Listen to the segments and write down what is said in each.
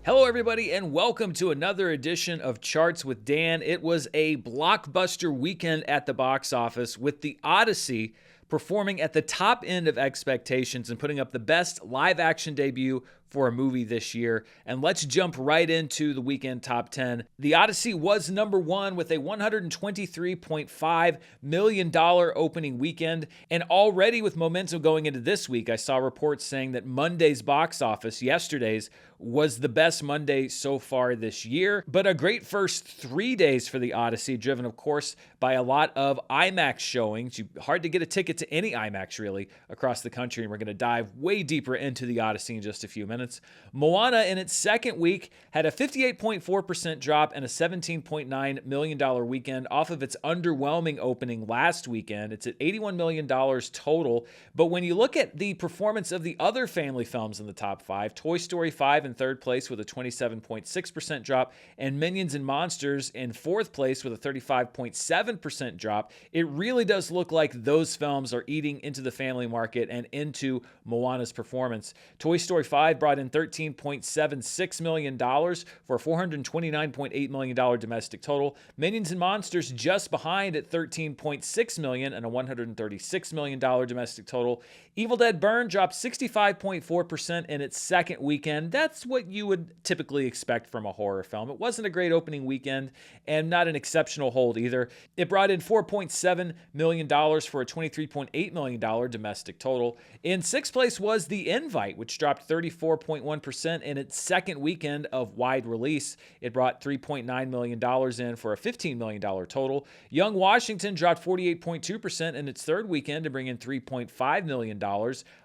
Hello, everybody, and welcome to another edition of Charts with Dan. It was a blockbuster weekend at the box office with the Odyssey performing at the top end of expectations and putting up the best live-action debut for a movie this year. And let's jump right into the weekend top 10. The Odyssey was number one with a $123.5 million opening weekend. And already with momentum going into this week, I saw reports saying that Monday's box office, yesterday's, was the best Monday so far this year. But a great first 3 days for the Odyssey, driven, of course, by a lot of IMAX showings. Hard to get a ticket to any IMAX, really, across the country. And we're going to dive way deeper into the Odyssey in just a few minutes. Moana, in its second week, had a 58.4% drop and a $17.9 million weekend off of its underwhelming opening last weekend. It's at $81 million total. But when you look at the performance of the other family films in the top five, Toy Story 5 in third place with a 27.6% drop, and Minions and Monsters in fourth place with a 35.7% drop, it really does look like those films are eating into the family market and into Moana's performance. Toy Story 5 brought in $13.76 million for a $429.8 million domestic total. Minions and Monsters just behind at $13.6 million and a $136 million domestic total. Evil Dead Burn dropped 65.4% in its second weekend. That's what you would typically expect from a horror film. It wasn't a great opening weekend and not an exceptional hold either. It brought in $4.7 million for a $23.8 million domestic total. In sixth place was The Invite, which dropped 34.1% in its second weekend of wide release. It brought $3.9 million in for a $15 million total. Young Washington dropped 48.2% in its third weekend to bring in $3.5 million.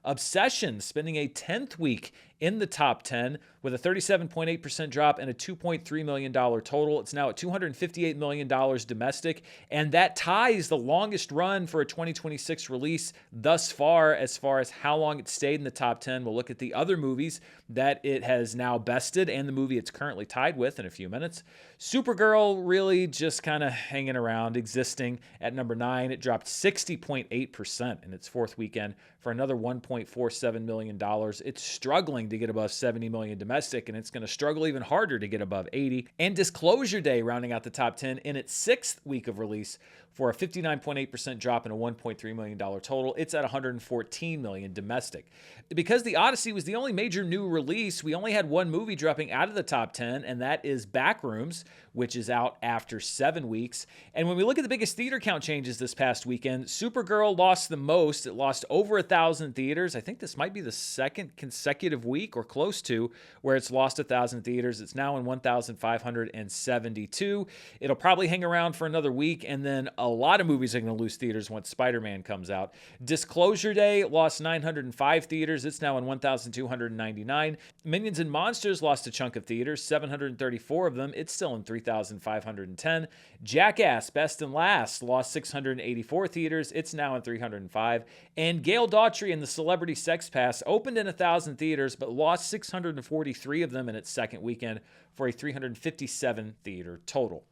Obsession spending a 10th week in the top 10 with a 37.8% drop and a $2.3 million total. It's now at $258 million domestic, and that ties the longest run for a 2026 release thus far as how long it stayed in the top 10. We'll look at the other movies that it has now bested and the movie it's currently tied with in a few minutes. Supergirl really just kind of hanging around, existing at number 9. It dropped 60.8% in its fourth weekend for another $1.47 million. It's struggling to get above 70 million domestic, and it's going to struggle even harder to get above 80. And Disclosure Day rounding out the top 10 in its sixth week of release for a 59.8% drop and a $1.3 million total. It's at $114 million domestic. Because the Odyssey was the only major new release, we only had one movie dropping out of the top 10, and that is Backrooms, which is out after 7 weeks. And when we look at the biggest theater count changes this past weekend, Supergirl lost the most. It lost over 1,000 theaters. I think this might be the second consecutive week or close to where it's lost 1,000 theaters. It's now in 1,572. It'll probably hang around for another week, and then a lot of movies are going to lose theaters once Spider-Man comes out. Disclosure Day lost 905 theaters. It's now in 1,299. Minions and Monsters lost a chunk of theaters, 734 of them. It's still in 3,510. Jackass, Best and Last, lost 684 theaters. It's now in 305. And Gail Daughtry and the Celebrity Sex Pass opened in 1,000 theaters, but lost 643 of them in its second weekend for a 357 theater total.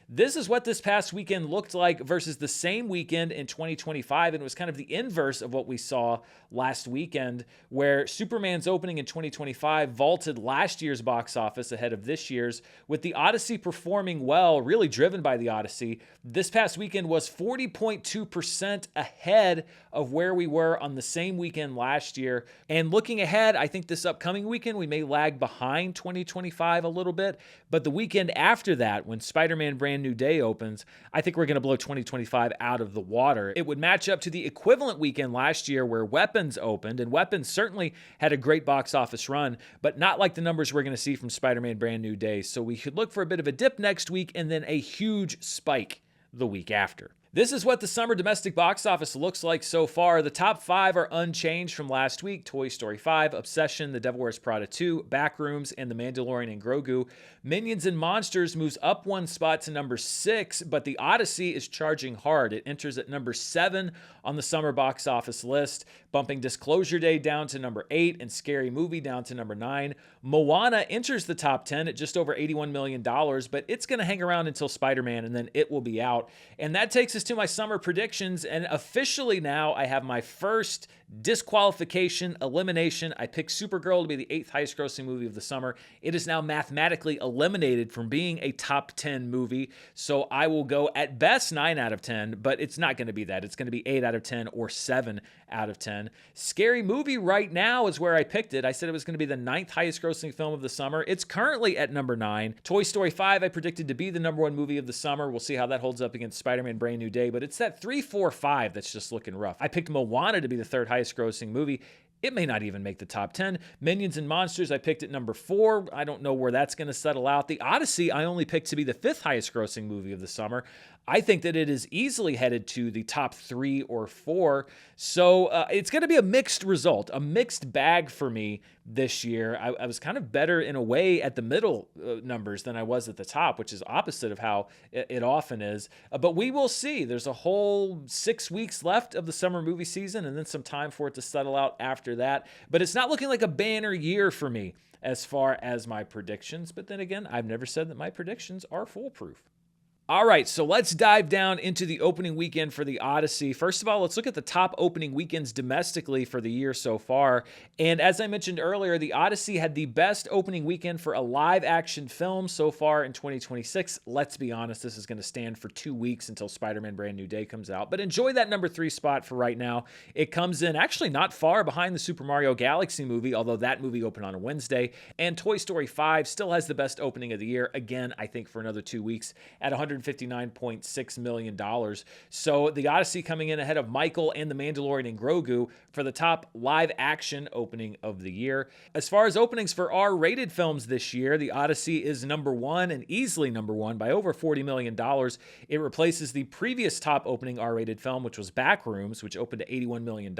This is what this past weekend looked like versus the same weekend in 2025, and it was kind of the inverse of what we saw last weekend, where Superman's opening in 2025 vaulted last year's box office ahead of this year's, with the Odyssey performing well, really driven by the Odyssey. This past weekend was 40.2% ahead of where we were on the same weekend last year. And looking ahead, I think this upcoming weekend we may lag behind 2025 a little bit, but the weekend after that, when Spider-Man Brand New Day opens, I think we're going to blow 2025 out of the water. It would match up to the equivalent weekend last year where Weapons opened, and Weapons certainly had a great box office run, but not like the numbers we're going to see from Spider-Man Brand New Day. So we should look for a bit of a dip next week and then a huge spike the week after. This is what the summer domestic box office looks like so far. The top 5 are unchanged from last week. Toy Story 5, Obsession, The Devil Wears Prada 2, Backrooms, and The Mandalorian and Grogu. Minions and Monsters moves up 1 spot to number 6, but The Odyssey is charging hard. It enters at number 7 on the summer box office list, bumping Disclosure Day down to number 8 and Scary Movie down to number 9. Moana enters the top 10 at just over $81 million, but it's going to hang around until Spider-Man, and then it will be out. And that takes us us to my summer predictions, and officially now I have my first disqualification, elimination. I picked Supergirl to be the 8th highest grossing movie of the summer. It is now mathematically eliminated from being a top 10 movie, so I will go at best 9 out of 10, but it's not going to be that. It's going to be 8 out of 10 or 7 out of 10. Scary Movie right now is where I picked it. I said it was going to be the 9th highest grossing film of the summer. It's currently at number 9. Toy Story 5 I predicted to be the number 1 movie of the summer. We'll see how that holds up against Spider-Man Brand New Day, but it's that 3, 4, 5 that's just looking rough. I picked Moana to be the 3rd highest grossing movie. It may not even make the top 10. Minions and Monsters, I picked at number 4. I don't know where that's going to settle out. The Odyssey, I only picked to be the 5th highest grossing movie of the summer. I think that it is easily headed to the top 3 or 4. So it's going to be a mixed result, a mixed bag for me this year. I was kind of better in a way at the middle numbers than I was at the top, which is opposite of how it often is. But we will see. There's a whole 6 weeks left of the summer movie season and then some time for it to settle out after that. But it's not looking like a banner year for me as far as my predictions. But then again, I've never said that my predictions are foolproof. All right, so let's dive down into the opening weekend for the Odyssey. First of all, let's look at the top opening weekends domestically for the year so far. And as I mentioned earlier, the Odyssey had the best opening weekend for a live action film so far in 2026. Let's be honest, this is going to stand for 2 weeks until Spider-Man Brand New Day comes out. But enjoy that number 3 spot for right now. It comes in actually not far behind the Super Mario Galaxy movie, although that movie opened on a Wednesday. And Toy Story 5 still has the best opening of the year, again, I think for another 2 weeks at $159.6 million. So the Odyssey coming in ahead of Michael and The Mandalorian and Grogu for the top live action opening of the year. As far as openings for R-rated films this year, the Odyssey is number 1 and easily number 1 by over $40 million. It replaces the previous top opening R-rated film, which was Backrooms, which opened to $81 million.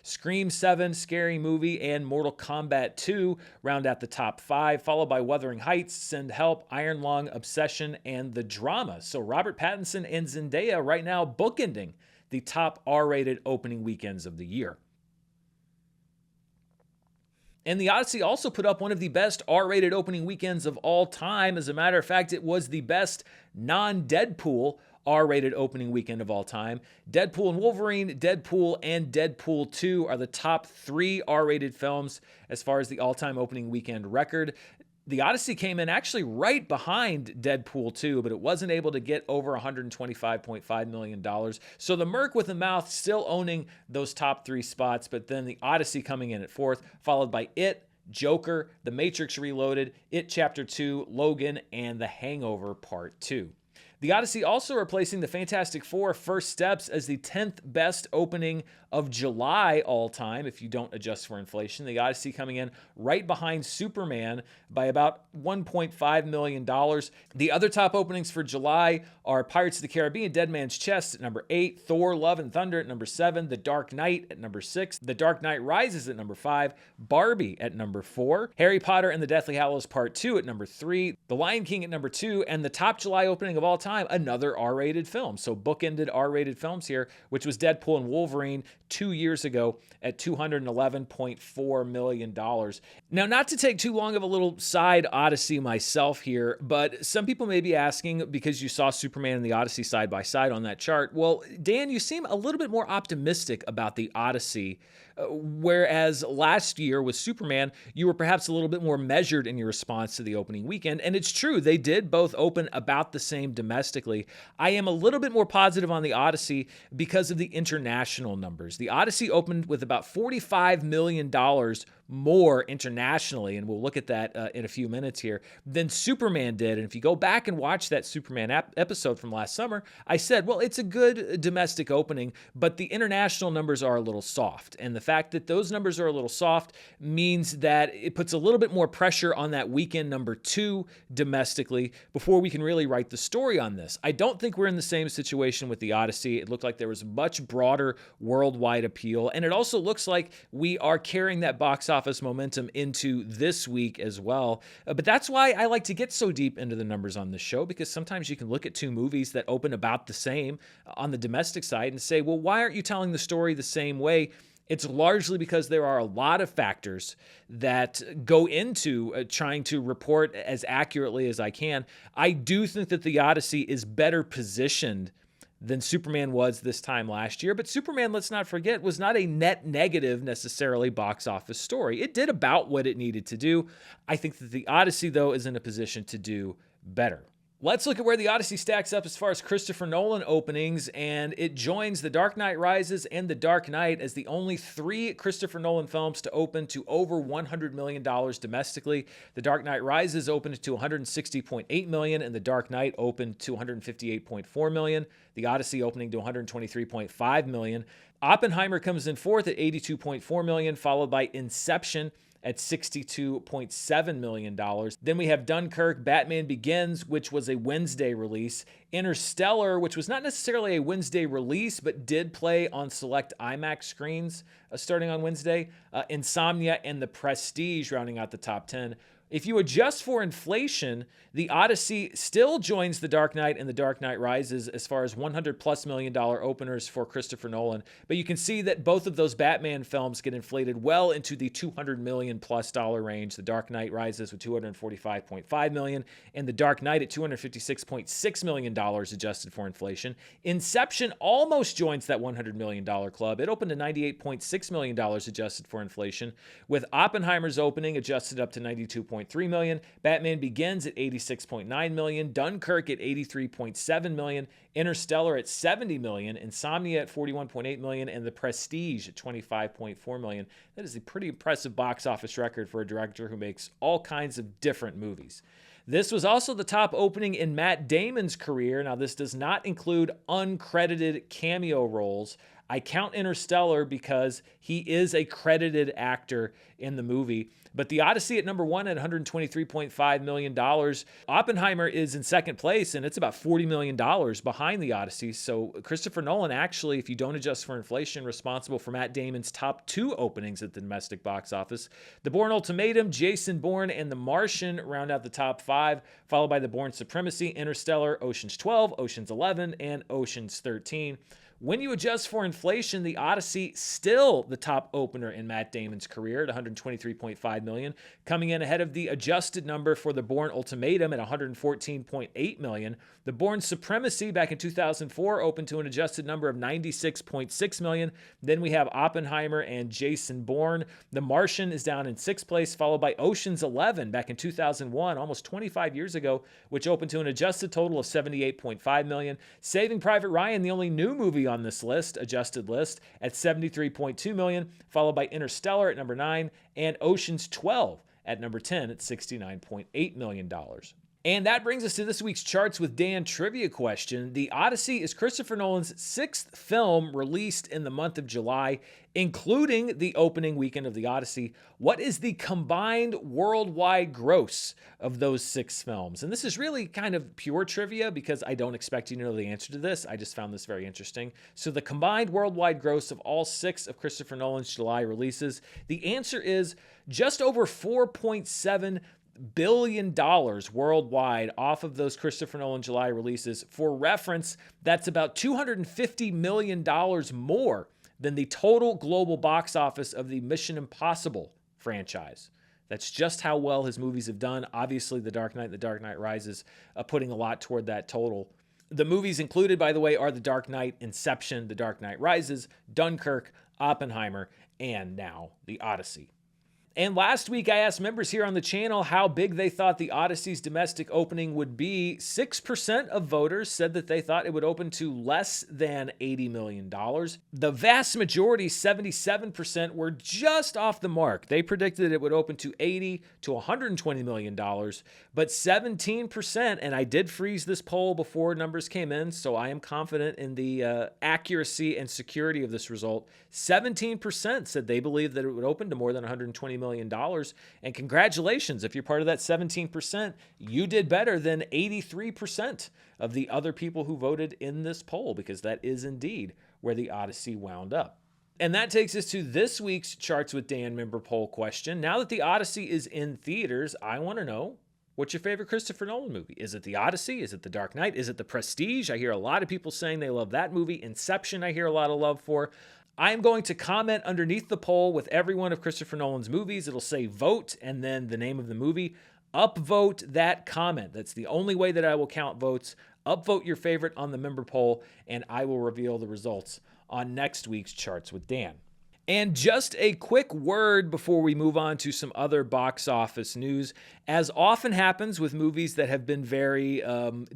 Scream 7, Scary Movie, and Mortal Kombat 2 round out the top 5, followed by Wuthering Heights, Send Help, Iron Lung, Obsession, and The Drama. So Robert Pattinson and Zendaya right now bookending the top R-rated opening weekends of the year. And the Odyssey also put up one of the best R-rated opening weekends of all time. As a matter of fact, it was the best non-Deadpool R-rated opening weekend of all time. Deadpool and Wolverine, Deadpool, and Deadpool 2 are the top 3 R-rated films as far as the all-time opening weekend record. The Odyssey came in actually right behind Deadpool 2, but it wasn't able to get over $125.5 million. So the Merc with the Mouth still owning those top 3 spots, but then the Odyssey coming in at 4th, followed by It, Joker, The Matrix Reloaded, It Chapter 2, Logan, and The Hangover Part 2. The Odyssey also replacing the Fantastic Four First Steps as the 10th best opening of July all time, if you don't adjust for inflation. The Odyssey coming in right behind Superman by about $1.5 million. The other top openings for July are Pirates of the Caribbean, Dead Man's Chest at number 8, Thor, Love and Thunder at number 7, The Dark Knight at number 6, The Dark Knight Rises at number 5, Barbie at number 4, Harry Potter and the Deathly Hallows Part 2 at number 3, The Lion King at number 2, and the top July opening of all time, another R-rated film. So bookended R-rated films here, which was Deadpool and Wolverine 2 years ago at $211.4 million. Now, not to take too long of a little side Odyssey myself here, but some people may be asking, because you saw Superman and the Odyssey side by side on that chart, well, Dan, you seem a little bit more optimistic about the Odyssey, whereas last year with Superman, you were perhaps a little bit more measured in your response to the opening weekend. And it's true, they did both open about the same domestically. I am a little bit more positive on the Odyssey because of the international numbers. The Odyssey opened with about $45 million more internationally, and we'll look at that in a few minutes here, than Superman did. And if you go back and watch that Superman episode from last summer, I said, well, it's a good domestic opening, but the international numbers are a little soft. And the fact that those numbers are a little soft means that it puts a little bit more pressure on that weekend number 2 domestically before we can really write the story on this. I don't think we're in the same situation with the Odyssey. It looked like there was much broader worldwide appeal, and it also looks like we are carrying that box office momentum into this week as well. But that's why I like to get so deep into the numbers on this show, because sometimes you can look at 2 movies that open about the same on the domestic side and say, well, why aren't you telling the story the same way? It's largely because there are a lot of factors that go into trying to report as accurately as I can. I do think that the Odyssey is better positioned than Superman was this time last year. But Superman, let's not forget, was not a net negative necessarily box office story. It did about what it needed to do. I think that the Odyssey, though, is in a position to do better. Let's look at where the Odyssey stacks up as far as Christopher Nolan openings, and it joins The Dark Knight Rises and The Dark Knight as the only 3 Christopher Nolan films to open to over $100 million domestically. The Dark Knight Rises opened to $160.8 million, and The Dark Knight opened to $158.4 million. The Odyssey opening to $123.5 million. Oppenheimer comes in fourth at $82.4 million, followed by Inception at $62.7 million. Then we have Dunkirk, Batman Begins, which was a Wednesday release. Interstellar, which was not necessarily a Wednesday release, but did play on select IMAX screens starting on Wednesday. Insomnia and The Prestige rounding out the top 10. If you adjust for inflation, the Odyssey still joins The Dark Knight and The Dark Knight Rises as far as $100+ million openers for Christopher Nolan. But you can see that both of those Batman films get inflated well into the $200 million+ range. The Dark Knight Rises with $245.5 million and The Dark Knight at $256.6 million adjusted for inflation. Inception almost joins that $100 million club. It opened to $98.6 million adjusted for inflation, with Oppenheimer's opening adjusted up to $92.3 million, Batman Begins at $86.9 million, Dunkirk at $83.7 million, Interstellar at $70 million, Insomnia at $41.8 million, and The Prestige at $25.4 million. That is a pretty impressive box office record for a director who makes all kinds of different movies. This was also the top opening in Matt Damon's career. Now, this does not include uncredited cameo roles. I count Interstellar because he is a credited actor in the movie. But the Odyssey at number 1 at $123.5 million. Oppenheimer is in second place, and it's about $40 million behind the Odyssey. So Christopher Nolan actually, if you don't adjust for inflation, responsible for Matt Damon's top 2 openings at the domestic box office. The Bourne Ultimatum, Jason Bourne, and The Martian round out the top 5, followed by The Bourne Supremacy, Interstellar, Ocean's 12, Ocean's 11, and Ocean's 13. When you adjust for inflation, the Odyssey still the top opener in Matt Damon's career at $123.5 million, coming in ahead of the adjusted number for The Bourne Ultimatum at $114.8 million. The Bourne Supremacy back in 2004 opened to an adjusted number of $96.6 million. Then we have Oppenheimer and Jason Bourne. The Martian is down in 6th place, followed by Ocean's 11 back in 2001, almost 25 years ago, which opened to an adjusted total of $78.5 million. Saving Private Ryan, the only new movie on this list, adjusted list, at $73.2 million, followed by Interstellar at number 9 and Ocean's 12 at number 10 at $69.8 million. And that brings us to this week's Charts with Dan trivia question. The Odyssey is Christopher Nolan's 6th film released in the month of July, including the opening weekend of the Odyssey. What is the combined worldwide gross of those 6 films? And this is really kind of pure trivia because I don't expect you to know the answer to this. I just found this very interesting. So the combined worldwide gross of all 6 of Christopher Nolan's July releases, the answer is just over $4.7 billion worldwide off of those Christopher Nolan July releases. For reference, that's about $250 million more than the total global box office of the Mission Impossible franchise. That's just how well his movies have done. Obviously, The Dark Knight and The Dark Knight Rises putting a lot toward that total. The movies included, by the way, are The Dark Knight, Inception, The Dark Knight Rises, Dunkirk, Oppenheimer, and now The Odyssey. And last week, I asked members here on the channel how big they thought the Odyssey's domestic opening would be. 6% of voters said that they thought it would open to less than $80 million. The vast majority, 77%, were just off the mark. They predicted it would open to $80 to $120 million, but 17%, and I did freeze this poll before numbers came in, so I am confident in the accuracy and security of this result. 17% said they believed that it would open to more than $120 million. And congratulations, if you're part of that 17%, you did better than 83% of the other people who voted in this poll, because that is indeed where the Odyssey wound up. And that takes us to this week's Charts with Dan member poll question. Now that the Odyssey is in theaters, I want to know, what's your favorite Christopher Nolan movie? Is it The Odyssey? Is it The Dark Knight? Is it The Prestige? I hear a lot of people saying they love that movie. Inception, I hear a lot of love for. I'm going to comment underneath the poll with every one of Christopher Nolan's movies. It'll say vote and then the name of the movie. Upvote that comment. That's the only way that I will count votes. Upvote your favorite on the member poll, and I will reveal the results on next week's Charts with Dan. And just a quick word before we move on to some other box office news. As often happens with movies that have been very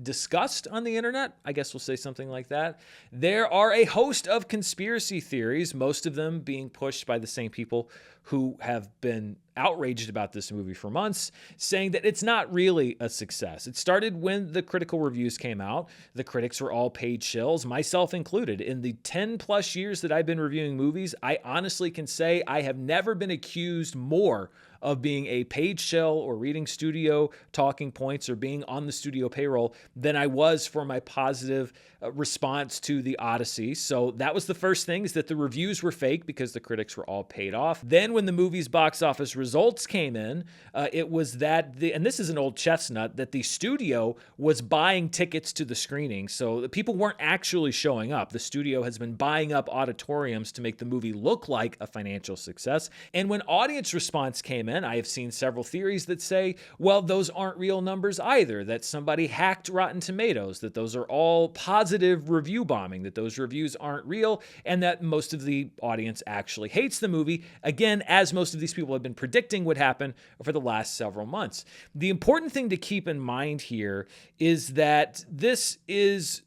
discussed on the internet, I guess we'll say something like that, there are a host of conspiracy theories, most of them being pushed by the same people who have been outraged about this movie for months, saying that it's not really a success. It started when the critical reviews came out. The critics were all paid shills, myself included. In the 10 plus years that I've been reviewing movies, I honestly can say I have never been accused more of being a paid shill or reading studio talking points or being on the studio payroll than I was for my positive response to the Odyssey. So that was the first thing, is that the reviews were fake because the critics were all paid off. Then when the movie's box office results came in, it was that, and this is an old chestnut, that the studio was buying tickets to the screening. So the people weren't actually showing up. The studio has been buying up auditoriums to make the movie look like a financial success. And when audience response came in, I have seen several theories that say, well, those aren't real numbers either, that somebody hacked Rotten Tomatoes, that those are all positive review bombing, that those reviews aren't real, and that most of the audience actually hates the movie, again, as most of these people have been predicting would happen for the last several months. The important thing to keep in mind here is that this is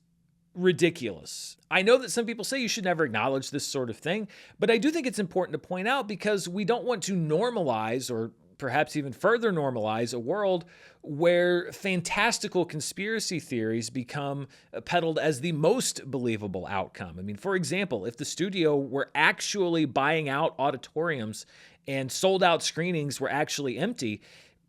ridiculous. I know that some people say you should never acknowledge this sort of thing, but I do think it's important to point out because we don't want to normalize, or perhaps even further normalize, a world where fantastical conspiracy theories become peddled as the most believable outcome. I mean, for example, if the studio were actually buying out auditoriums and sold out screenings were actually empty,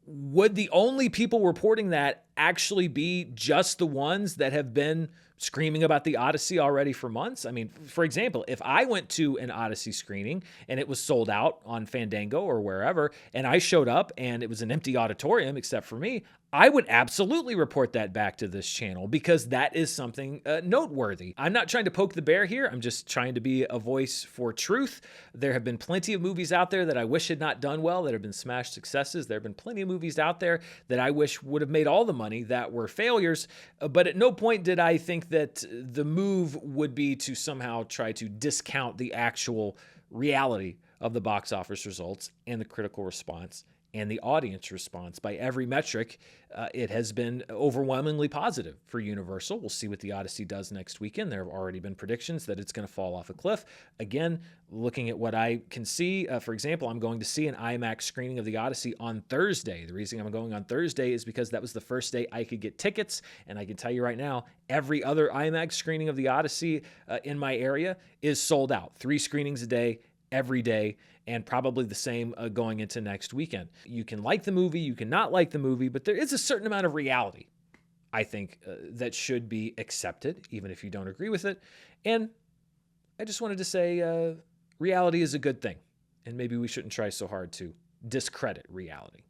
would the only people reporting that actually be just the ones that have been screaming about the Odyssey already for months? I mean, for example, if I went to an Odyssey screening and it was sold out on Fandango or wherever, and I showed up and it was an empty auditorium except for me, I would absolutely report that back to this channel because that is something noteworthy. I'm not trying to poke the bear here. I'm just trying to be a voice for truth. There have been plenty of movies out there that I wish had not done well, that have been smash successes. There have been plenty of movies out there that I wish would have made all the money that were failures. But at no point did I think that the move would be to somehow try to discount the actual reality of the box office results and the critical response and the audience response. By every metric, it has been overwhelmingly positive for Universal. We'll see what the Odyssey does next weekend. There have already been predictions that it's going to fall off a cliff. Again, looking at what I can see, for example, I'm going to see an IMAX screening of the Odyssey on Thursday. The reason I'm going on Thursday is because that was the first day I could get tickets, and I can tell you right now, every other IMAX screening of the Odyssey in my area is sold out. 3 screenings a day, every day, and probably the same going into next weekend. You can like the movie, you can not like the movie, but there is a certain amount of reality, I think, that should be accepted, even if you don't agree with it. And I just wanted to say reality is a good thing, and maybe we shouldn't try so hard to discredit reality.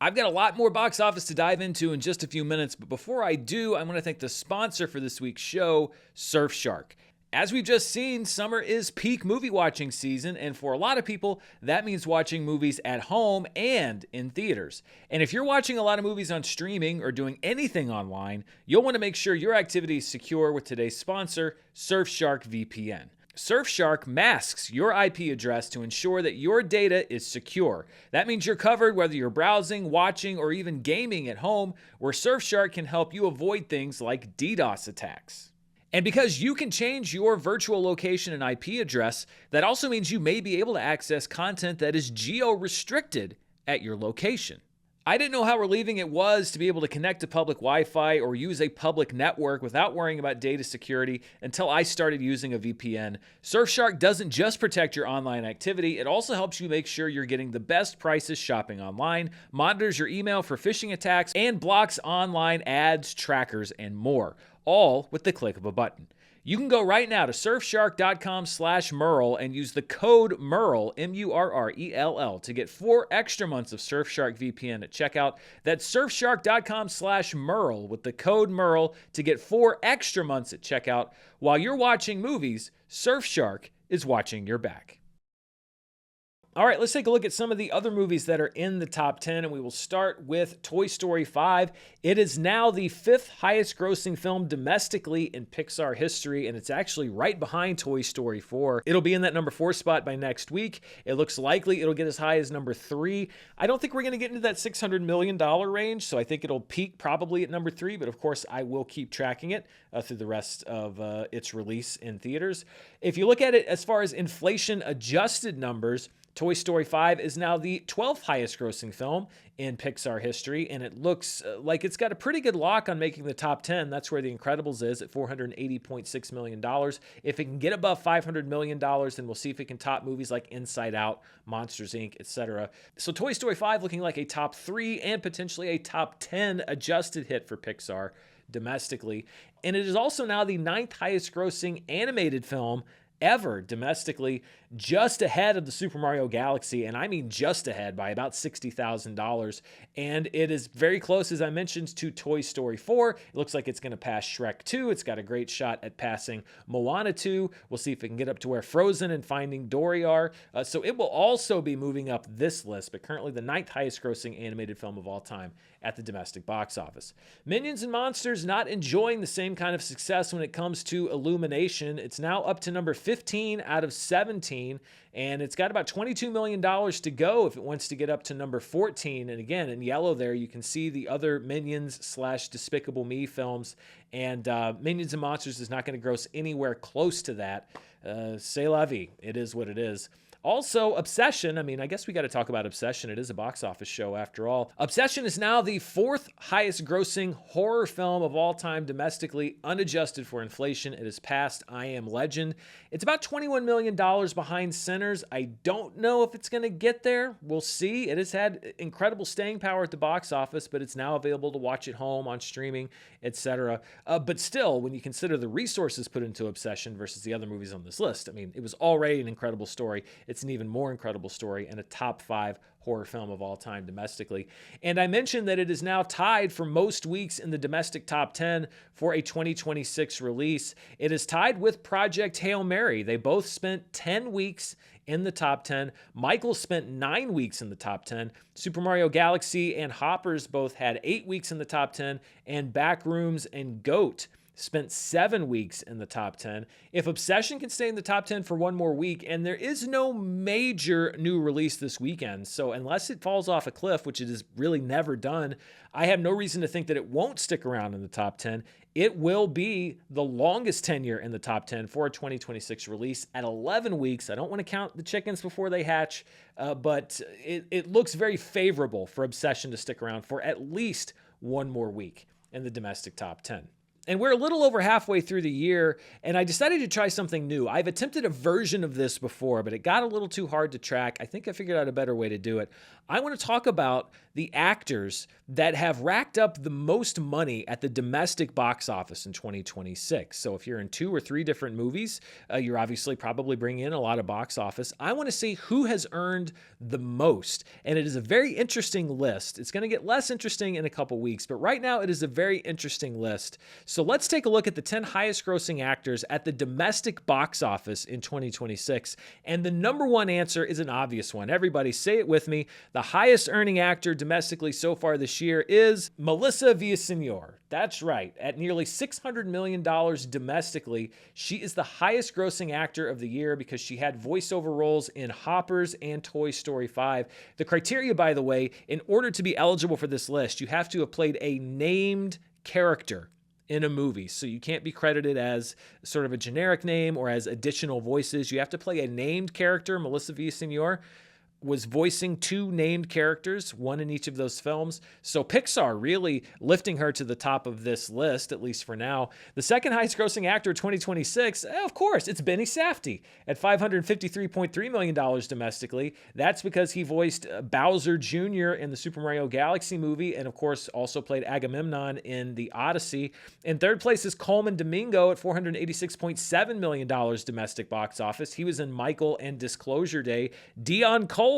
I've got a lot more box office to dive into in just a few minutes, but before I do, I want to thank the sponsor for this week's show, Surfshark. As we've just seen, summer is peak movie watching season, and for a lot of people, that means watching movies at home and in theaters. And if you're watching a lot of movies on streaming or doing anything online, you'll want to make sure your activity is secure with today's sponsor, Surfshark VPN. Surfshark masks your IP address to ensure that your data is secure. That means you're covered whether you're browsing, watching, or even gaming at home, where Surfshark can help you avoid things like DDoS attacks. And because you can change your virtual location and IP address, that also means you may be able to access content that is geo-restricted at your location. I didn't know how relieving it was to be able to connect to public Wi-Fi or use a public network without worrying about data security until I started using a VPN. Surfshark doesn't just protect your online activity, it also helps you make sure you're getting the best prices shopping online, monitors your email for phishing attacks, and blocks online ads, trackers, and more, all with the click of a button. You can go right now to surfshark.com/Murrell and use the code Murrell, Murrell, to get 4 extra months of Surfshark VPN at checkout. That's surfshark.com/Murrell with the code Murrell to get 4 extra months at checkout. While you're watching movies, Surfshark is watching your back. All right, let's take a look at some of the other movies that are in the top 10, and we will start with Toy Story 5. It is now the 5th highest grossing film domestically in Pixar history, and it's actually right behind Toy Story 4. It'll be in that number 4 spot by next week. It looks likely it'll get as high as number 3. I don't think we're going to get into that $600 million range, so I think it'll peak probably at number 3, but of course I will keep tracking it through the rest of its release in theaters. If you look at it as far as inflation-adjusted numbers, Toy Story 5 is now the 12th highest grossing film in Pixar history, and it looks like it's got a pretty good lock on making the top 10. That's where The Incredibles is at $480.6 million. If it can get above $500 million, then we'll see if it can top movies like Inside Out, Monsters, Inc., etc. So Toy Story 5 looking like a top 3 and potentially a top 10 adjusted hit for Pixar domestically. And it is also now the 9th highest grossing animated film ever domestically, just ahead of the Super Mario Galaxy, and I mean just ahead by about $60,000. And it is very close, as I mentioned, to Toy Story 4. It looks like it's going to pass Shrek 2. It's got a great shot at passing Moana 2. We'll see if it can get up to where Frozen and Finding Dory are. So it will also be moving up this list, but currently the 9th highest grossing animated film of all time at the domestic box office. Minions and Monsters not enjoying the same kind of success when it comes to Illumination. It's now up to number 15 out of 17, and it's got about $22 million to go if it wants to get up to number 14. And again, in yellow there, you can see the other Minions/Despicable Me films, and Minions and Monsters is not going to gross anywhere close to that. C'est la vie. It is what it is. Also, Obsession. I mean, I guess we got to talk about Obsession. It is a box office show after all. Obsession is now the 4th highest grossing horror film of all time domestically, unadjusted for inflation. It has passed I Am Legend. It's about $21 million behind Sinners. I don't know if it's going to get there. We'll see. It has had incredible staying power at the box office, but it's now available to watch at home, on streaming, etc. But still, when you consider the resources put into Obsession versus the other movies on this list, I mean, it was already an incredible story. It's an even more incredible story and a top 5 horror film of all time domestically. And I mentioned that it is now tied for most weeks in the domestic top 10 for a 2026 release. It is tied with Project Hail Mary. They both spent 10 weeks in the top 10. Michael spent 9 weeks in the top 10. Super Mario Galaxy and Hoppers both had 8 weeks in the top 10. And Backrooms and Goat spent 7 weeks in the top 10. If Obsession can stay in the top 10 for one more week, and there is no major new release this weekend, so unless it falls off a cliff, which it has really never done, I have no reason to think that it won't stick around in the top 10. It will be the longest tenure in the top 10 for a 2026 release at 11 weeks. I don't want to count the chickens before they hatch, but it looks very favorable for Obsession to stick around for at least one more week in the domestic top 10. And we're a little over halfway through the year, and I decided to try something new. I've attempted a version of this before, but it got a little too hard to track. I think I figured out a better way to do it. I want to talk about the actors that have racked up the most money at the domestic box office in 2026. So if you're in 2 or 3 different movies, you're obviously probably bringing in a lot of box office. I want to see who has earned the most, and it is a very interesting list. It's going to get less interesting in a couple weeks, but right now it is a very interesting list. So let's take a look at the 10 highest grossing actors at the domestic box office in 2026. And the number one answer is an obvious one. Everybody say it with me. The highest earning actor domestically so far this year is Melissa Villaseñor. That's right. At nearly $600 million domestically, she is the highest grossing actor of the year because she had voiceover roles in Hoppers and Toy Story 5. The criteria, by the way, in order to be eligible for this list, you have to have played a named character in a movie. So you can't be credited as sort of a generic name or as additional voices. You have to play a named character. Melissa Villaseñor was voicing 2 named characters, one in each of those films. So Pixar really lifting her to the top of this list, at least for now. The second highest grossing actor of 2026, of course, it's Benny Safdie at $553.3 million domestically. That's because he voiced Bowser Jr. in the Super Mario Galaxy movie, and of course also played Agamemnon in the Odyssey. In third place is Coleman Domingo at $486.7 million domestic box office. He was in Michael and Disclosure Day. Dion Cole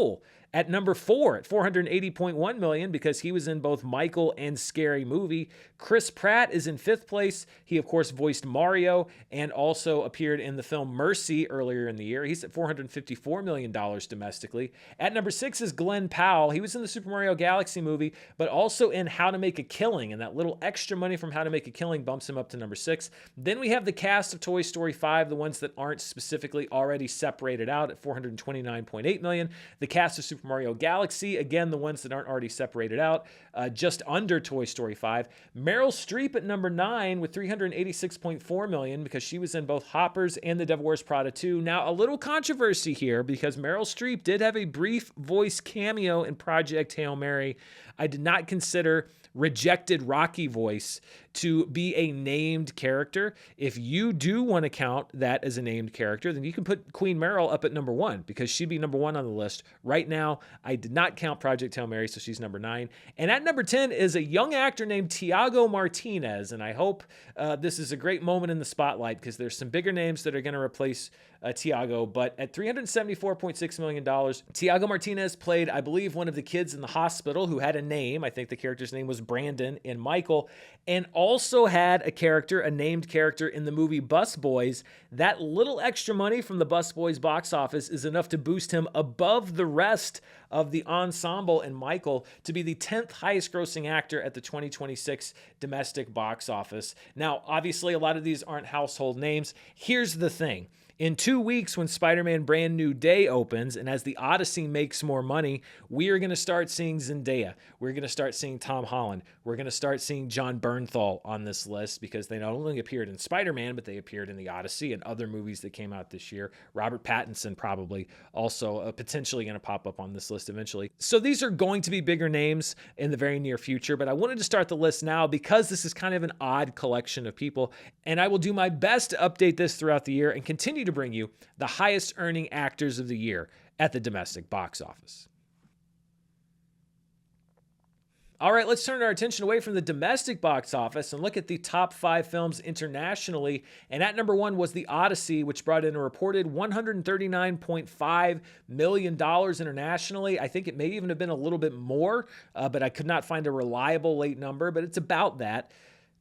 At number 4, at $480.1 million, because he was in both Michael and Scary Movie. Chris Pratt is in 5th place. He, of course, voiced Mario and also appeared in the film Mercy earlier in the year. He's at $454 million domestically. At number 6 is Glenn Powell. He was in the Super Mario Galaxy movie, but also in How to Make a Killing, and that little extra money from How to Make a Killing bumps him up to number 6. Then we have the cast of Toy Story 5, the ones that aren't specifically already separated out, at $429.8 million. The cast of Super Mario Galaxy, again, the ones that aren't already separated out, just under Toy Story 5. Meryl Streep at number 9 with $386.4 million, because she was in both Hoppers and The Devil Wears Prada 2. Now, a little controversy here, because Meryl Streep did have a brief voice cameo in Project Hail Mary. I did not consider rejected Rocky voice to be a named character. If you do want to count that as a named character, then you can put Queen Murrell up at number 1, because she'd be number 1 on the list. Right now, I did not count Project Hail Mary, so she's number 9. And at number 10 is a young actor named Tiago Martinez, and I hope this is a great moment in the spotlight, because there's some bigger names that are going to replace Tiago, but at $374.6 million, Tiago Martinez played, I believe, one of the kids in the hospital who had a name. I think the character's name was Brandon in Michael, and also had a named character in the movie Bus Boys. That little extra money from the Bus Boys box office is enough to boost him above the rest of the ensemble in Michael to be the 10th highest grossing actor at the 2026 domestic box office. Now, obviously, a lot of these aren't household names. Here's the thing. In 2 weeks, when Spider-Man Brand New Day opens, and as the Odyssey makes more money, we are going to start seeing Zendaya. We're going to start seeing Tom Holland. We're going to start seeing John Bernthal on this list, because they not only appeared in Spider-Man, but they appeared in the Odyssey and other movies that came out this year. Robert Pattinson probably also potentially going to pop up on this list eventually. So these are going to be bigger names in the very near future, but I wanted to start the list now because this is kind of an odd collection of people, and I will do my best to update this throughout the year and continue to bring you the highest earning actors of the year at the domestic box office. All right, let's turn our attention away from the domestic box office and look at the top 5 films internationally. And at number 1 was The Odyssey, which brought in a reported $139.5 million internationally. I think it may even have been a little bit more, but I could not find a reliable late number, but it's about that.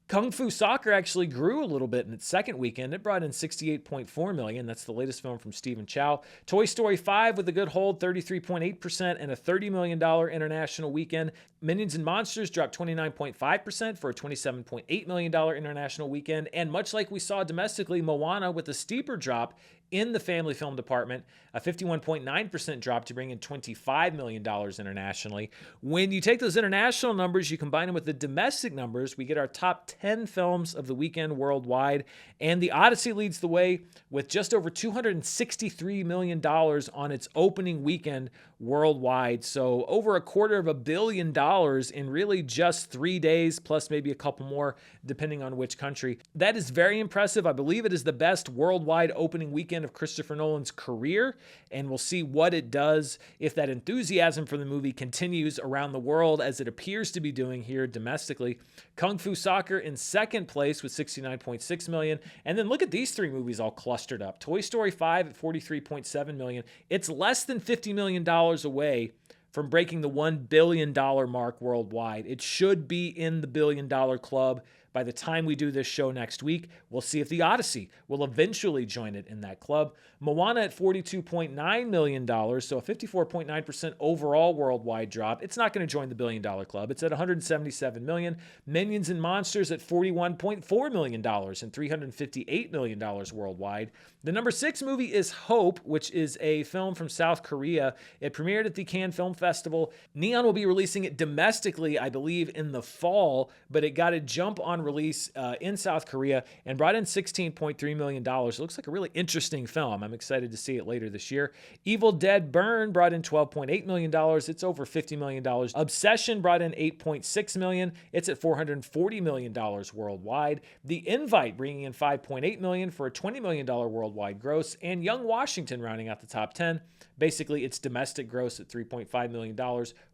Kung Fu Soccer actually grew a little bit in its second weekend. It brought in $68.4 million. That's the latest film from Stephen Chow. Toy Story 5 with a good hold, 33.8% and a $30 million international weekend. Minions and Monsters dropped 29.5% for a $27.8 million international weekend. And much like we saw domestically, Moana with a steeper drop in the family film department, a 51.9% drop to bring in $25 million internationally. When you take those international numbers, you combine them with the domestic numbers, we get our top 10 films of the weekend worldwide. And The Odyssey leads the way with just over $263 million on its opening weekend worldwide. So over $250 million in really just 3 days, plus maybe a couple more, depending on which country. That is very impressive. I believe it is the best worldwide opening weekend of Christopher Nolan's career, and we'll see what it does if that enthusiasm for the movie continues around the world as it appears to be doing here domestically. Kung Fu Soccer in second place with $69.6 million. And then look at these 3 movies all clustered up. Toy Story 5 at $43.7 million. It's less than $50 million away from breaking the $1 billion mark worldwide. It should be in the $1 billion club by the time we do this show next week. We'll see if The Odyssey will eventually join it in that club. Moana at $42.9 million, so a 54.9% overall worldwide drop. It's not going to join the $1 billion club. It's at $177 million. Minions and Monsters at $41.4 million and $358 million worldwide. The number 6 movie is Hope, which is a film from South Korea. It premiered at the Cannes Film Festival. Neon will be releasing it domestically, I believe, in the fall, but it got a jump on release in South Korea and brought in $16.3 million. It looks like a really interesting film. I'm excited to see it later this year. Evil Dead Burn brought in $12.8 million. It's over $50 million. Obsession brought in $8.6 million. It's at $440 million worldwide. The Invite bringing in $5.8 million for a $20 million worldwide gross. And Young Washington rounding out the top 10. Basically, its domestic gross at $3.5 million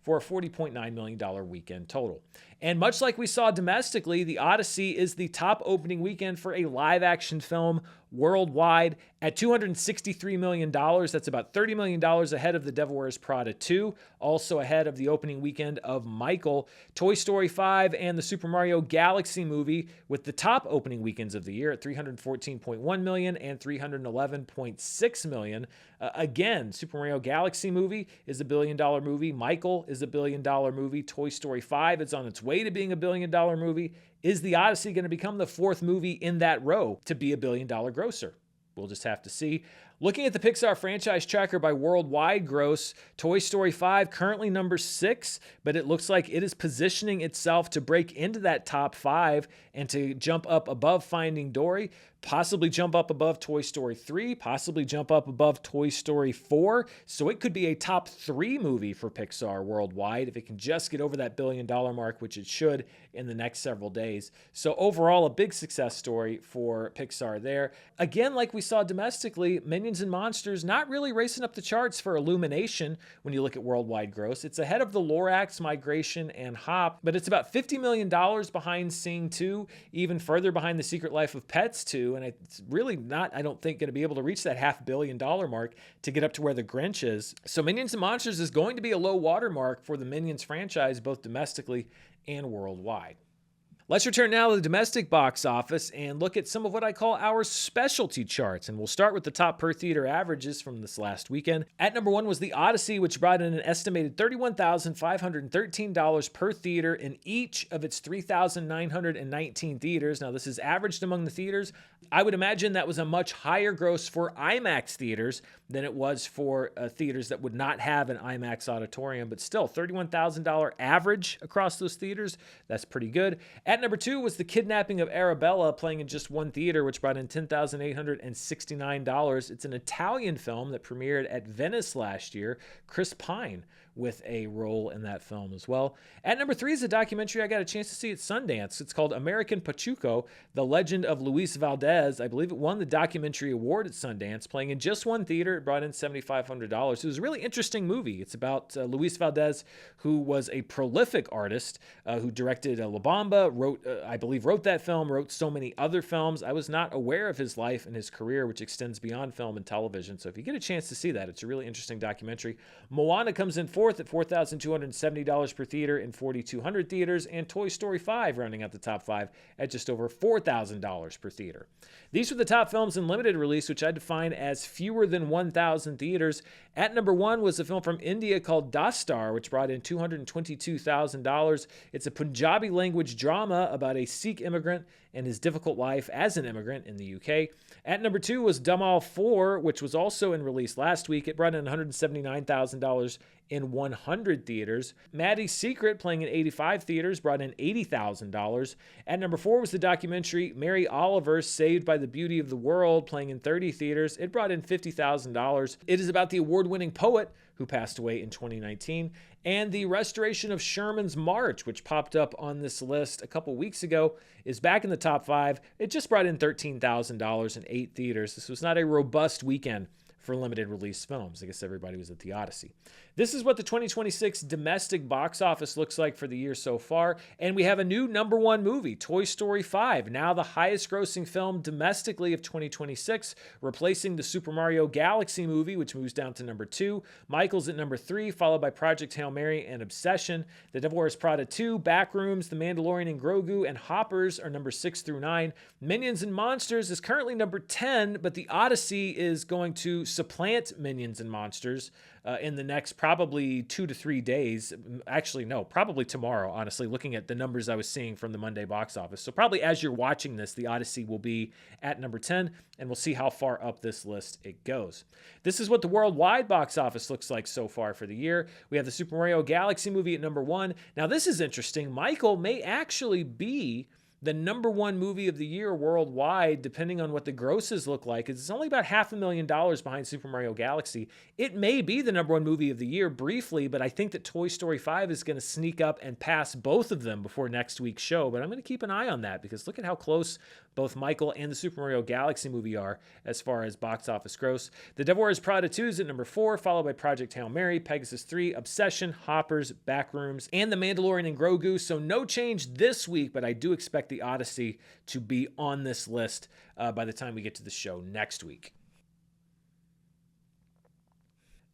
for a $40.9 million weekend total. And much like we saw domestically, The Odyssey is the top opening weekend for a live-action film worldwide at $263 million. That's about $30 million ahead of The Devil Wears Prada 2, also ahead of the opening weekend of Michael. Toy Story 5 and the Super Mario Galaxy movie with the top opening weekends of the year at $314.1 million and $311.6 million. Again, Super Mario Galaxy movie is a $1 billion movie. Michael is a $1 billion movie. Toy Story 5 is on its way to being a $1 billion movie. Is the Odyssey going to become the fourth movie in that row to be a $1 billion grosser? We'll just have to see. Looking at the Pixar franchise tracker by worldwide gross, Toy Story 5 currently number 6, but it looks like it is positioning itself to break into that top 5 and to jump up above Finding Dory, possibly jump up above Toy Story 3, possibly jump up above Toy Story 4. So it could be a top 3 movie for Pixar worldwide if it can just get over that $1 billion mark, which it should in the next several days. So overall, a big success story for Pixar there. Again, like we saw domestically, Minions and Monsters not really racing up the charts for Illumination when you look at worldwide gross. It's ahead of the Lorax, Migration, and Hop, but it's about $50 million behind Sing 2, even further behind The Secret Life of Pets 2, and it's really not, I don't think, going to be able to reach that $500 million mark to get up to where The Grinch is. So Minions and Monsters is going to be a low watermark for the Minions franchise, both domestically and worldwide. Let's return now to the domestic box office and look at some of what I call our specialty charts. And we'll start with the top per theater averages from this last weekend. At number 1 was the Odyssey, which brought in an estimated $31,513 per theater in each of its 3,919 theaters. Now, this is averaged among the theaters. I would imagine that was a much higher gross for IMAX theaters than it was for theaters that would not have an IMAX auditorium. But still, $31,000 average across those theaters. That's pretty good. At number 2 was The Kidnapping of Arabella, playing in just one theater, which brought in $10,869. It's an Italian film that premiered at Venice last year. Chris Pine with a role in that film as well. At number 3 is a documentary I got a chance to see at Sundance. It's called American Pachuco, The Legend of Luis Valdez. I believe it won the documentary award at Sundance, playing in just one theater. It brought in $7,500. It was a really interesting movie. It's about Luis Valdez, who was a prolific artist, who directed La Bamba, wrote that film, wrote so many other films. I was not aware of his life and his career, which extends beyond film and television. So if you get a chance to see that, it's a really interesting documentary. Moana comes in fourth at $4,270 per theater in 4,200 theaters, and Toy Story 5 rounding out the top 5 at just over $4,000 per theater. These were the top films in limited release, which I define as fewer than 1,000 theaters. At number 1 was a film from India called Dastar, which brought in $222,000. It's a Punjabi language drama about a Sikh immigrant and his difficult life as an immigrant in the UK. At number 2 was Dhamal 4, which was also in release last week. It brought in $179,000 in 100 theaters. Maddie's Secret, playing in 85 theaters, brought in $80,000. At number 4 was the documentary Mary Oliver, Saved by the Beauty of the World, playing in 30 theaters. It brought in $50,000. It is about the award-winning poet who passed away in 2019, and the restoration of Sherman's March, which popped up on this list a couple weeks ago, is back in the top 5. It just brought in $13,000 in 8 theaters. This was not a robust weekend for limited release films. I guess everybody was at the Odyssey. This is what the 2026 domestic box office looks like for the year so far, and we have a new number 1 movie, Toy Story 5, now the highest grossing film domestically of 2026, replacing the Super Mario Galaxy movie, which moves down to number 2. Michael's at number 3, followed by Project Hail Mary and Obsession. The Devil Wears Prada 2, Backrooms, The Mandalorian and Grogu, and Hoppers are number 6 through 9. Minions and Monsters is currently number 10, but the Odyssey is going to supplant Minions and Monsters in the next probably 2 to 3 days. Actually, no, probably tomorrow, honestly, looking at the numbers I was seeing from the Monday box office. So probably as you're watching this, the Odyssey will be at number 10, and we'll see how far up this list it goes. This is what the worldwide box office looks like so far for the year. We have the Super Mario Galaxy movie at number 1. Now, this is interesting. Michael may actually be the number 1 movie of the year worldwide, depending on what the grosses look like. It's only about $500,000 behind Super Mario Galaxy. It may be the number 1 movie of the year briefly, but I think that Toy Story 5 is going to sneak up and pass both of them before next week's show. But I'm going to keep an eye on that, because look at how close both Michael and the Super Mario Galaxy movie are as far as box office gross. The Devil Wears Prada 2 is at number 4, followed by Project Hail Mary, Pegasus 3, Obsession, Hoppers, Backrooms, and The Mandalorian and Grogu. So no change this week, but I do expect the Odyssey to be on this list by the time we get to the show next week.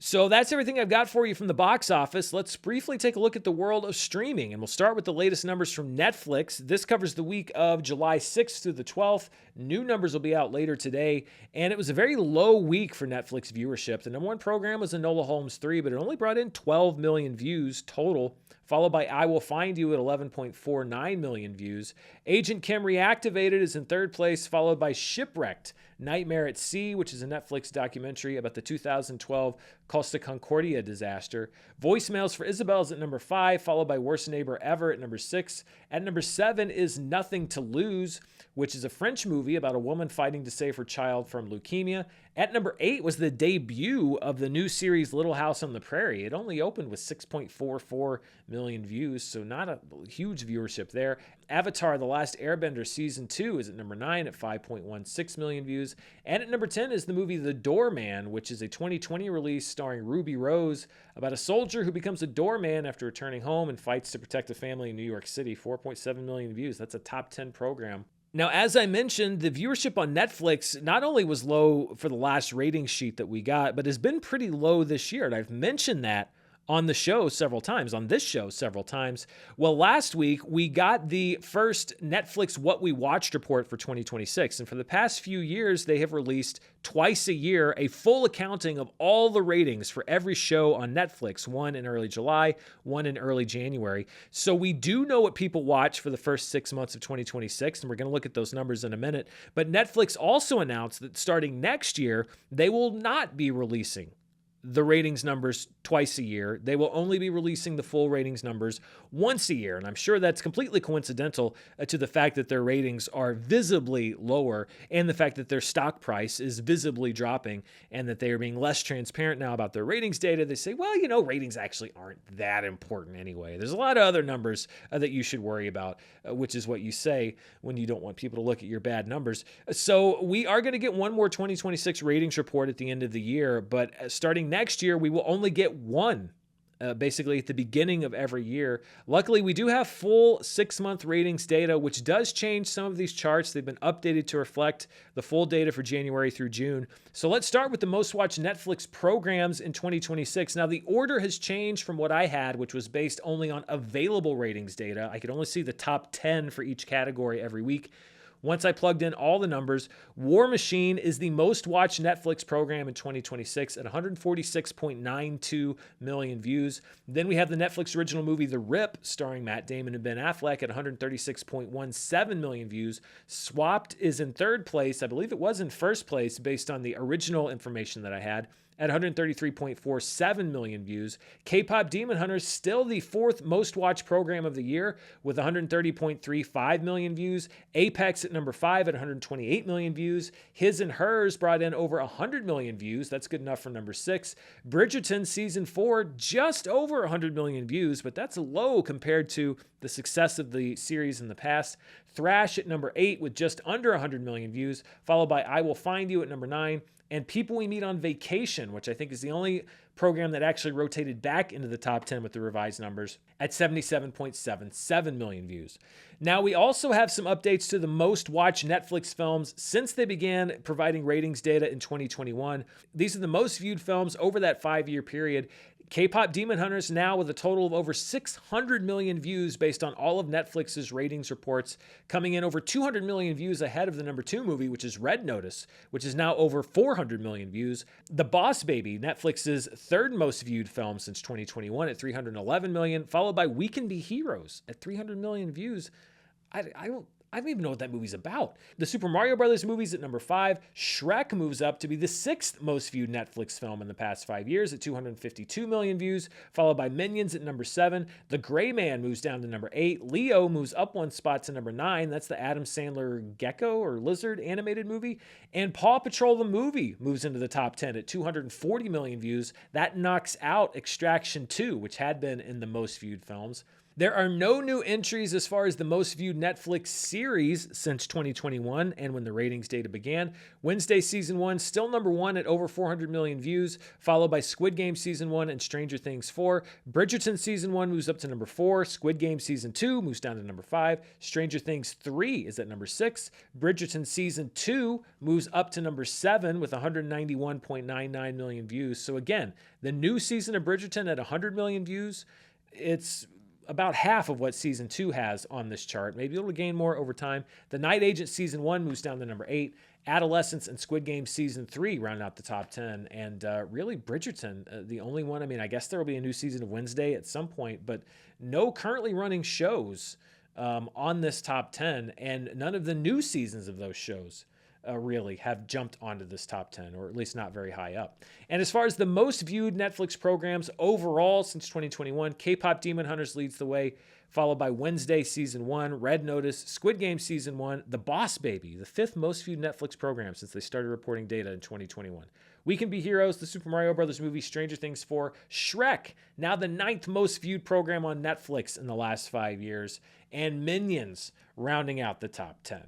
So that's everything I've got for you from the box office. Let's briefly take a look at the world of streaming, and we'll start with the latest numbers from Netflix. This covers the week of July 6th through the 12th. New numbers will be out later today, and it was a very low week for Netflix viewership. The number one program was Enola Holmes 3, but it only brought in 12 million views total, followed by I Will Find You at 11.49 million views. Agent Kim Reactivated is in third place, followed by Shipwrecked, Nightmare at Sea, which is a Netflix documentary about the 2012 Costa Concordia disaster. Voicemails for Isabel is at number 5, followed by Worst Neighbor Ever at number 6. At number 7 is Nothing to Lose, which is a French movie about a woman fighting to save her child from leukemia. At number 8 was the debut of the new series Little House on the Prairie. It only opened with 6.44 million views, so not a huge viewership there. Avatar: The Last Airbender Season 2 is at number 9 at 5.16 million views. And at number 10 is the movie The Doorman, which is a 2020 release starring Ruby Rose about a soldier who becomes a doorman after returning home and fights to protect a family in New York City. 4.7 million views. That's a top 10 program. Now, as I mentioned, the viewership on Netflix not only was low for the last rating sheet that we got, but has been pretty low this year. And I've mentioned that on this show several times. Well, last week we got the first Netflix What We Watched report for 2026. And for the past few years, they have released twice a year a full accounting of all the ratings for every show on Netflix, one in early July, one in early January. So we do know what people watch for the first 6 months of 2026, and we're going to look at those numbers in a minute. But Netflix also announced that starting next year, they will not be releasing the ratings numbers twice a year. They will only be releasing the full ratings numbers once a year. And I'm sure that's completely coincidental to the fact that their ratings are visibly lower and the fact that their stock price is visibly dropping and that they are being less transparent now about their ratings data. They say, well, ratings actually aren't that important anyway. There's a lot of other numbers that you should worry about, which is what you say when you don't want people to look at your bad numbers. So we are going to get one more 2026 ratings report at the end of the year, but starting next year, we will only get one, basically at the beginning of every year. Luckily, we do have full 6-month ratings data, which does change some of these charts. They've been updated to reflect the full data for January through June. So let's start with the most watched Netflix programs in 2026. Now, the order has changed from what I had, which was based only on available ratings data. I could only see the top 10 for each category every week. Once I plugged in all the numbers, War Machine is the most watched Netflix program in 2026 at 146.92 million views. Then we have the Netflix original movie The Rip, starring Matt Damon and Ben Affleck at 136.17 million views. Swapped is in third place. I believe it was in first place based on the original information that I had, at 133.47 million views. K-Pop Demon Hunters still the fourth most watched program of the year with 130.35 million views. Apex at number 5 at 128 million views. His and Hers brought in over 100 million views. That's good enough for number 6. Bridgerton Season 4 just over 100 million views, but that's low compared to the success of the series in the past. Thrash at number 8 with just under 100 million views, followed by I Will Find You at number 9. And People We Meet on Vacation, which I think is the only program that actually rotated back into the top 10 with the revised numbers, at 77.77 million views. Now, we also have some updates to the most watched Netflix films since they began providing ratings data in 2021. These are the most viewed films over that 5-year period. K-Pop Demon Hunters now with a total of over 600 million views based on all of Netflix's ratings reports, coming in over 200 million views ahead of the number 2 movie, which is Red Notice, which is now over 400 million views. The Boss Baby, Netflix's third most viewed film since 2021 at 311 million, followed by We Can Be Heroes at 300 million views. I don't even know what that movie's about. The Super Mario Brothers movies at number 5. Shrek moves up to be the 6th most viewed Netflix film in the past 5 years at 252 million views, followed by Minions at number 7. The Gray Man moves down to number 8. Leo moves up 1 spot to number 9. That's the Adam Sandler gecko or lizard animated movie. And Paw Patrol the movie moves into the top 10 at 240 million views. That knocks out Extraction 2, which had been in the most viewed films. There are no new entries as far as the most viewed Netflix series since 2021 and when the ratings data began. Wednesday Season 1 still number 1 at over 400 million views, followed by Squid Game Season 1 and Stranger Things 4. Bridgerton Season 1 moves up to number 4. Squid Game Season 2 moves down to number 5. Stranger Things 3 is at number 6. Bridgerton Season 2 moves up to number 7 with 191.99 million views. So again, the new season of Bridgerton at 100 million views, it's about half of what Season 2 has on this chart. Maybe it'll gain more over time. The Night Agent Season 1 moves down to number 8. Adolescence and Squid Game Season 3 round out the top 10. And really, Bridgerton, the only one. I mean, I guess there will be a new season of Wednesday at some point, but no currently running shows on this top 10. And none of the new seasons of those shows really have jumped onto this top 10, or at least not very high up. And as far as the most viewed Netflix programs overall since 2021, K-Pop Demon Hunters leads the way, followed by Wednesday Season 1, Red Notice, Squid Game Season 1, The Boss Baby, the 5th most viewed Netflix program since they started reporting data in 2021. We Can Be Heroes, the Super Mario Brothers movie, Stranger Things 4, Shrek, now the 9th most viewed program on Netflix in the last 5 years, and Minions rounding out the top 10.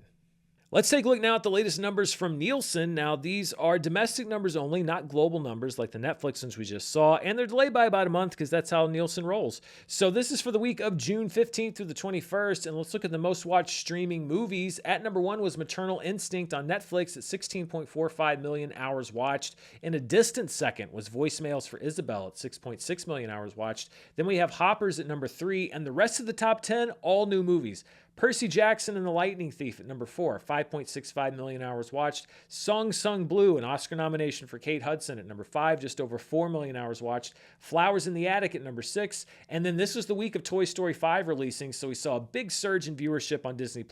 Let's take a look now at the latest numbers from Nielsen. Now, these are domestic numbers only, not global numbers like the Netflix ones we just saw, and they're delayed by about a month because that's how Nielsen rolls. So this is for the week of June 15th through the 21st, and let's look at the most watched streaming movies. At number 1 was Maternal Instinct on Netflix at 16.45 million hours watched. In a distant second was Voicemails for Isabel at 6.6 million hours watched. Then we have Hoppers at number 3, and the rest of the top 10, all new movies. Percy Jackson and the Lightning Thief at number 4, 5.65 million hours watched. Song Sung Blue, an Oscar nomination for Kate Hudson at number 5, just over 4 million hours watched. Flowers in the Attic at number 6. And then this was the week of Toy Story 5 releasing, so we saw a big surge in viewership on Disney+.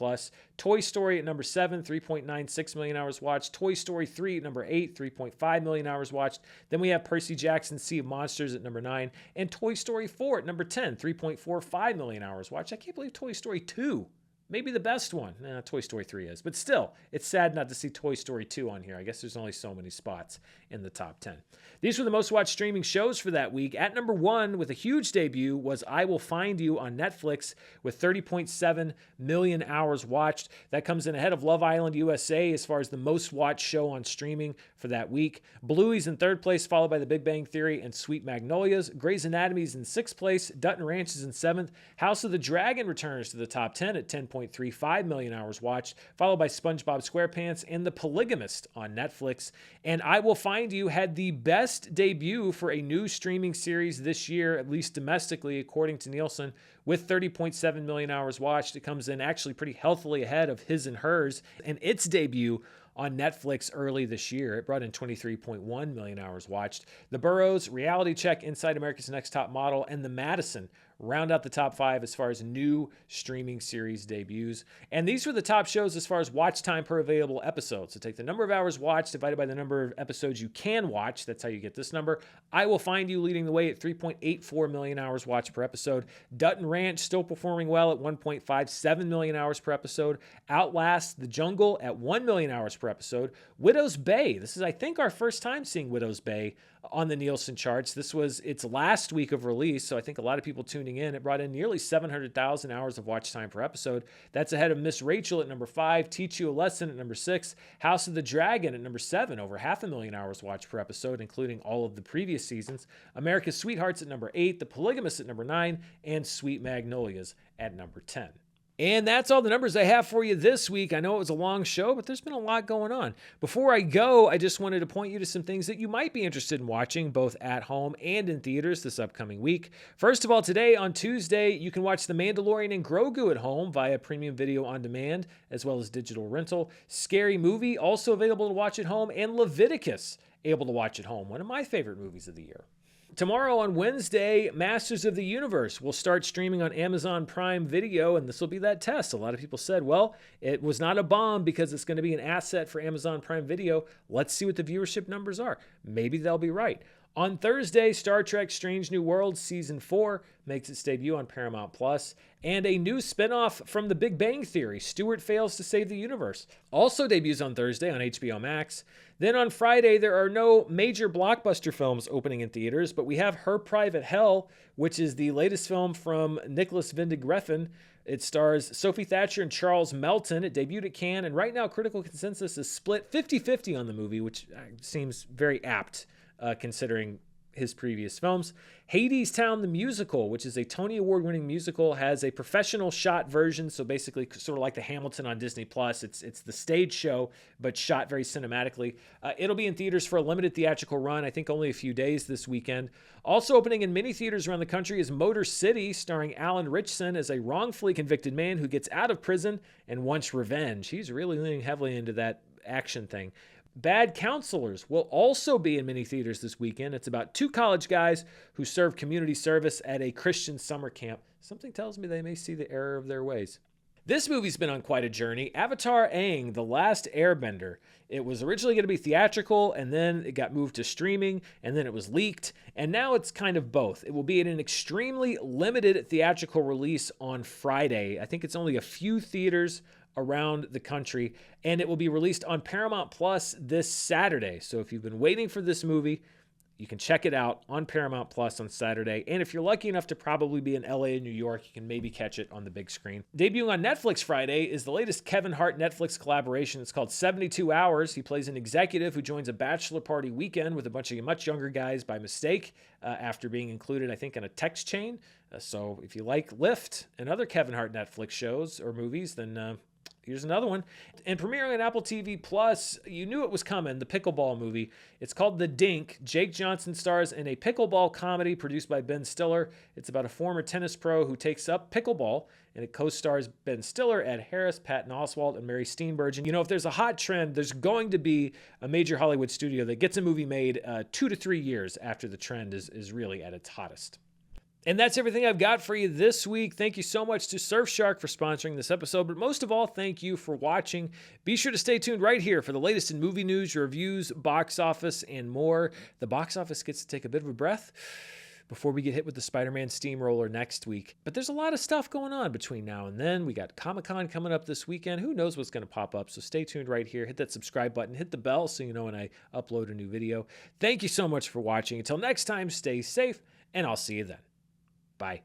Toy Story at number 7, 3.96 million hours watched. Toy Story 3 at number 8, 3.5 million hours watched. Then we have Percy Jackson Sea of Monsters at number 9. And Toy Story 4 at number 10, 3.45 million hours watched. I can't believe Toy Story 2. Maybe the best one. Toy Story 3 is. But still, it's sad not to see Toy Story 2 on here. I guess there's only so many spots in the top 10. These were the most watched streaming shows for that week. At number 1, with a huge debut, was I Will Find You on Netflix with 30.7 million hours watched. That comes in ahead of Love Island USA as far as the most watched show on streaming for that week. Bluey's in 3rd place, followed by The Big Bang Theory and Sweet Magnolias. Grey's Anatomy's in 6th place. Dutton Ranch is in 7th. House of the Dragon returns to the top 10 at 10.35 million hours watched, followed by SpongeBob SquarePants and The Polygamist on Netflix. And I Will Find You had the best debut for a new streaming series this year, at least domestically, according to Nielsen, with 30.7 million hours watched. It comes in actually pretty healthily ahead of His and Hers and its debut on Netflix early this year. It brought in 23.1 million hours watched. The Burrows, Reality Check, Inside America's Next Top Model, and The Madison round out the top 5 as far as new streaming series debuts. And these were the top shows as far as watch time per available episode. So take the number of hours watched divided by the number of episodes you can watch. That's how you get this number. I Will Find You leading the way at 3.84 million hours watched per episode. Dutton Ranch still performing well at 1.57 million hours per episode. Outlast The Jungle at 1 million hours per episode. Widow's Bay. This is, I think, our first time seeing Widow's Bay on the Nielsen charts. This was its last week of release, so I think a lot of people tuning in. It brought in nearly 700,000 hours of watch time per episode. That's ahead of Miss Rachel at number 5, Teach You a Lesson at number 6, House of the Dragon at number 7, over 500,000 hours watched per episode, including all of the previous seasons, America's Sweethearts at number 8, The Polygamist at number 9, and Sweet Magnolias at number 10. And that's all the numbers I have for you this week. I know it was a long show, but there's been a lot going on. Before I go, I just wanted to point you to some things that you might be interested in watching, both at home and in theaters this upcoming week. First of all, today on Tuesday, you can watch The Mandalorian and Grogu at home via premium video on demand, as well as digital rental. Scary Movie, also available to watch at home, and Leviticus, able to watch at home, one of my favorite movies of the year. Tomorrow on Wednesday, Masters of the Universe will start streaming on Amazon Prime Video, and this will be that test. A lot of people said, well, it was not a bomb because it's going to be an asset for Amazon Prime Video. Let's see what the viewership numbers are. Maybe they'll be right. On Thursday, Star Trek Strange New Worlds Season 4 makes its debut on Paramount Plus, and a new spinoff from The Big Bang Theory, Stuart Fails to Save the Universe, also debuts on Thursday on HBO Max. Then on Friday, there are no major blockbuster films opening in theaters, but we have Her Private Hell, which is the latest film from Nicholas Winding Refn. It stars Sophie Thatcher and Charles Melton. It debuted at Cannes, and right now critical consensus is split 50-50 on the movie, which seems very apt considering his previous films. Hadestown the Musical, which is a Tony Award-winning musical, has a professional shot version, so basically sort of like the Hamilton on Disney+. It's the stage show, but shot very cinematically. It'll be in theaters for a limited theatrical run, I think only a few days this weekend. Also opening in many theaters around the country is Motor City, starring Alan Ritchson as a wrongfully convicted man who gets out of prison and wants revenge. He's really leaning heavily into that action thing. Bad Counselors will also be in many theaters this weekend. It's about two college guys who serve community service at a Christian summer camp. Something tells me they may see the error of their ways. This movie's been on quite a journey. Avatar Aang, The Last Airbender. It was originally going to be theatrical, and then it got moved to streaming, and then it was leaked, and now it's kind of both. It will be in an extremely limited theatrical release on Friday. I think it's only a few theaters around the country, and it will be released on Paramount Plus this Saturday. So if you've been waiting for this movie, you can check it out on Paramount Plus on Saturday. And if you're lucky enough to probably be in LA and New York, you can maybe catch it on the big screen. Debuting on Netflix Friday is the latest Kevin Hart Netflix collaboration. It's called 72 Hours. He plays an executive who joins a bachelor party weekend with a bunch of much younger guys by mistake after being included, I think, in a text chain. So if you like Lyft and other Kevin Hart Netflix shows or movies, then here's another one. And premiering on Apple TV Plus, you knew it was coming, the pickleball movie. It's called The Dink. Jake Johnson stars in a pickleball comedy produced by Ben Stiller. It's about a former tennis pro who takes up pickleball, and it co-stars Ben Stiller, Ed Harris, Patton Oswalt, and Mary Steenburgen. You know, if there's a hot trend, there's going to be a major Hollywood studio that gets a movie made 2 to 3 years after the trend is really at its hottest. And that's everything I've got for you this week. Thank you so much to Surfshark for sponsoring this episode, but most of all, thank you for watching. Be sure to stay tuned right here for the latest in movie news, reviews, box office, and more. The box office gets to take a bit of a breath before we get hit with the Spider-Man steamroller next week. But there's a lot of stuff going on between now and then. We got Comic-Con coming up this weekend. Who knows what's going to pop up? So stay tuned right here. Hit that subscribe button. Hit the bell so you know when I upload a new video. Thank you so much for watching. Until next time, stay safe, and I'll see you then. Bye.